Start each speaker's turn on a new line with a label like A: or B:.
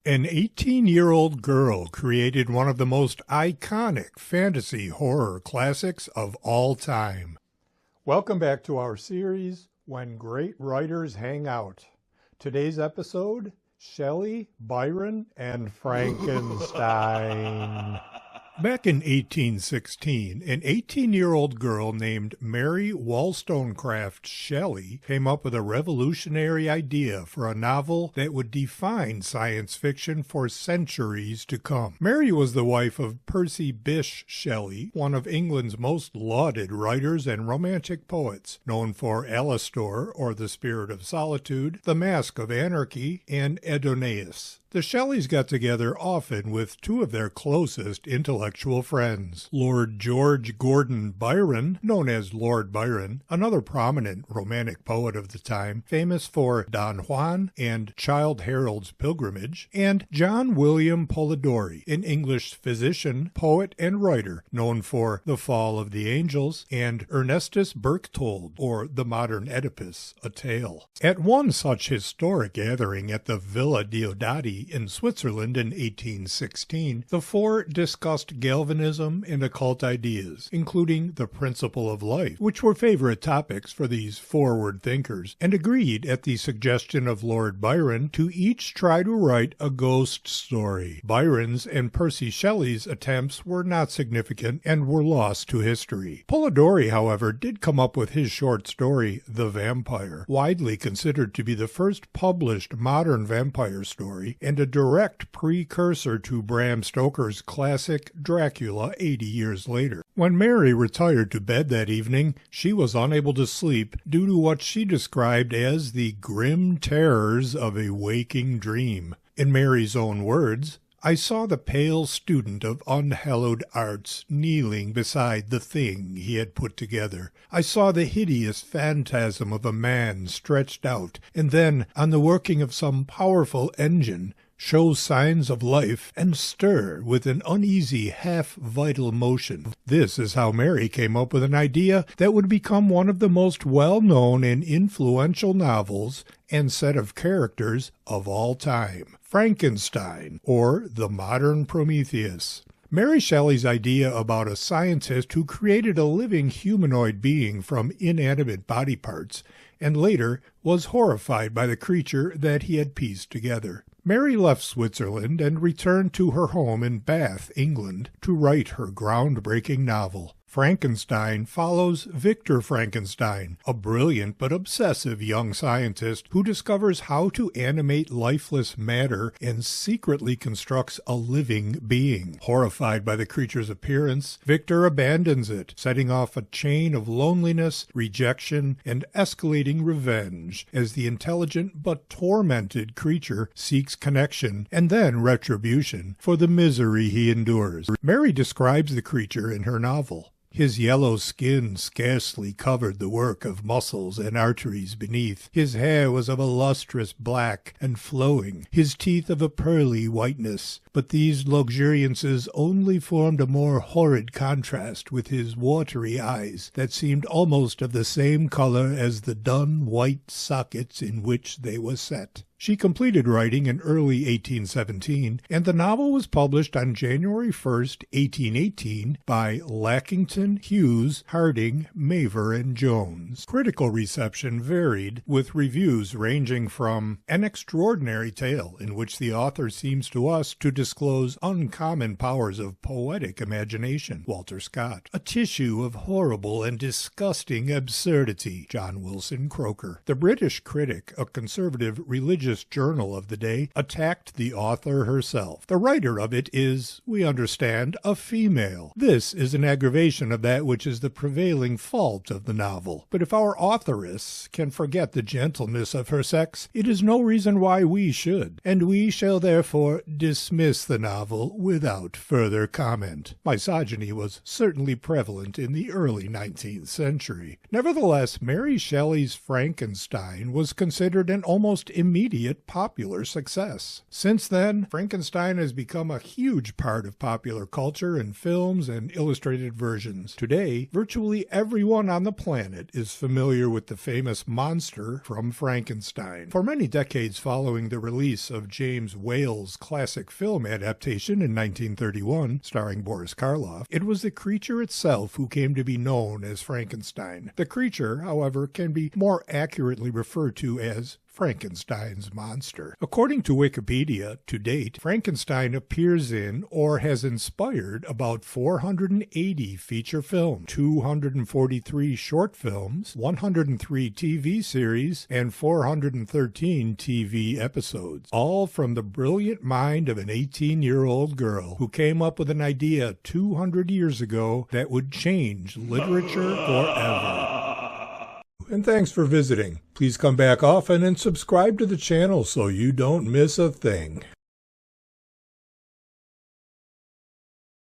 A: An 18-year-old girl created one of the most iconic fantasy horror classics of all time. Welcome back to our series, When Great Writers Hang Out. Today's episode, Shelley, Byron, and Frankenstein. Back in 1816, an 18-year-old girl named Mary Wollstonecraft Shelley came up with a revolutionary idea for a novel that would define science fiction for centuries to come. Mary was the wife of Percy Bysshe Shelley, one of England's most lauded writers and romantic poets, known for Alastor, or The Spirit of Solitude, The Mask of Anarchy, and Adonais. The Shelleys got together often with two of their closest intellectual friends, Lord George Gordon Byron, known as Lord Byron, another prominent romantic poet of the time, famous for Don Juan and Childe Harold's Pilgrimage, and John William Polidori, an English physician, poet, and writer, known for The Fall of the Angels and Ernestus Berchtold, or The Modern Oedipus, a Tale. At one such historic gathering at the Villa Diodati in Switzerland in 1816, the four discussed galvanism and occult ideas, including the principle of life, which were favorite topics for these forward thinkers, and agreed at the suggestion of Lord Byron to each try to write a ghost story. Byron's and Percy Shelley's attempts were not significant and were lost to history. Polidori, however, did come up with his short story, The Vampyre, widely considered to be the first published modern vampire story, and a direct precursor to Bram Stoker's classic Dracula 80 years later. When Mary retired to bed that evening, she was unable to sleep due to what she described as the grim terrors of a waking dream. In Mary's own words, "I saw the pale student of unhallowed arts kneeling beside the thing he had put together. I saw the hideous phantasm of a man stretched out, and then, on the working of some powerful engine, show signs of life and stir with an uneasy half-vital motion." This is how Mary came up with an idea that would become one of the most well-known and influential novels and set of characters of all time, Frankenstein, or the modern Prometheus. Mary Shelley's idea about a scientist who created a living humanoid being from inanimate body parts, and later was horrified by the creature that he had pieced together. Mary left Switzerland and returned to her home in Bath, England, to write her groundbreaking novel. Frankenstein follows Victor Frankenstein, a brilliant but obsessive young scientist who discovers how to animate lifeless matter and secretly constructs a living being. Horrified by the creature's appearance, Victor abandons it, setting off a chain of loneliness, rejection, and escalating revenge as the intelligent but tormented creature seeks connection and then retribution for the misery he endures. Mary describes the creature in her novel. His yellow skin scarcely covered the work of muscles and arteries beneath. His hair was of a lustrous black and flowing, his teeth of a pearly whiteness. But these luxuriances only formed a more horrid contrast with his watery eyes that seemed almost of the same color as the dun white sockets in which they were set. She completed writing in early 1817, and the novel was published on January 1st, 1818 by Lackington, Hughes, Harding, Maver, and Jones. Critical reception varied, with reviews ranging from "an extraordinary tale in which the author seems to us to disclose uncommon powers of poetic imagination, Walter Scott, a tissue of horrible and disgusting absurdity, John Wilson Croker." The British Critic, a conservative religious journal of the day, attacked the author herself. The writer of it is, we understand, a female. This is an aggravation of that which is the prevailing fault of the novel. But if our authoress can forget the gentleness of her sex, it is no reason why we should, and we shall therefore dismiss the novel without further comment. Misogyny was certainly prevalent in the early 19th century. Nevertheless, Mary Shelley's Frankenstein was considered an almost immediate immediate popular success. Since then, Frankenstein has become a huge part of popular culture in films and illustrated versions. Today, virtually everyone on the planet is familiar with the famous monster from Frankenstein. For many decades following the release of James Whale's classic film adaptation in 1931, starring Boris Karloff, it was the creature itself who came to be known as Frankenstein. The creature, however, can be more accurately referred to as Frankenstein's monster. According to Wikipedia, to date, Frankenstein appears in or has inspired about 480 feature films, 243 short films, 103 TV series, and 413 TV episodes, all from the brilliant mind of an 18-year-old girl who came up with an idea 200 years ago that would change literature forever. And thanks for visiting. Please come back often and subscribe to the channel so you don't miss a thing.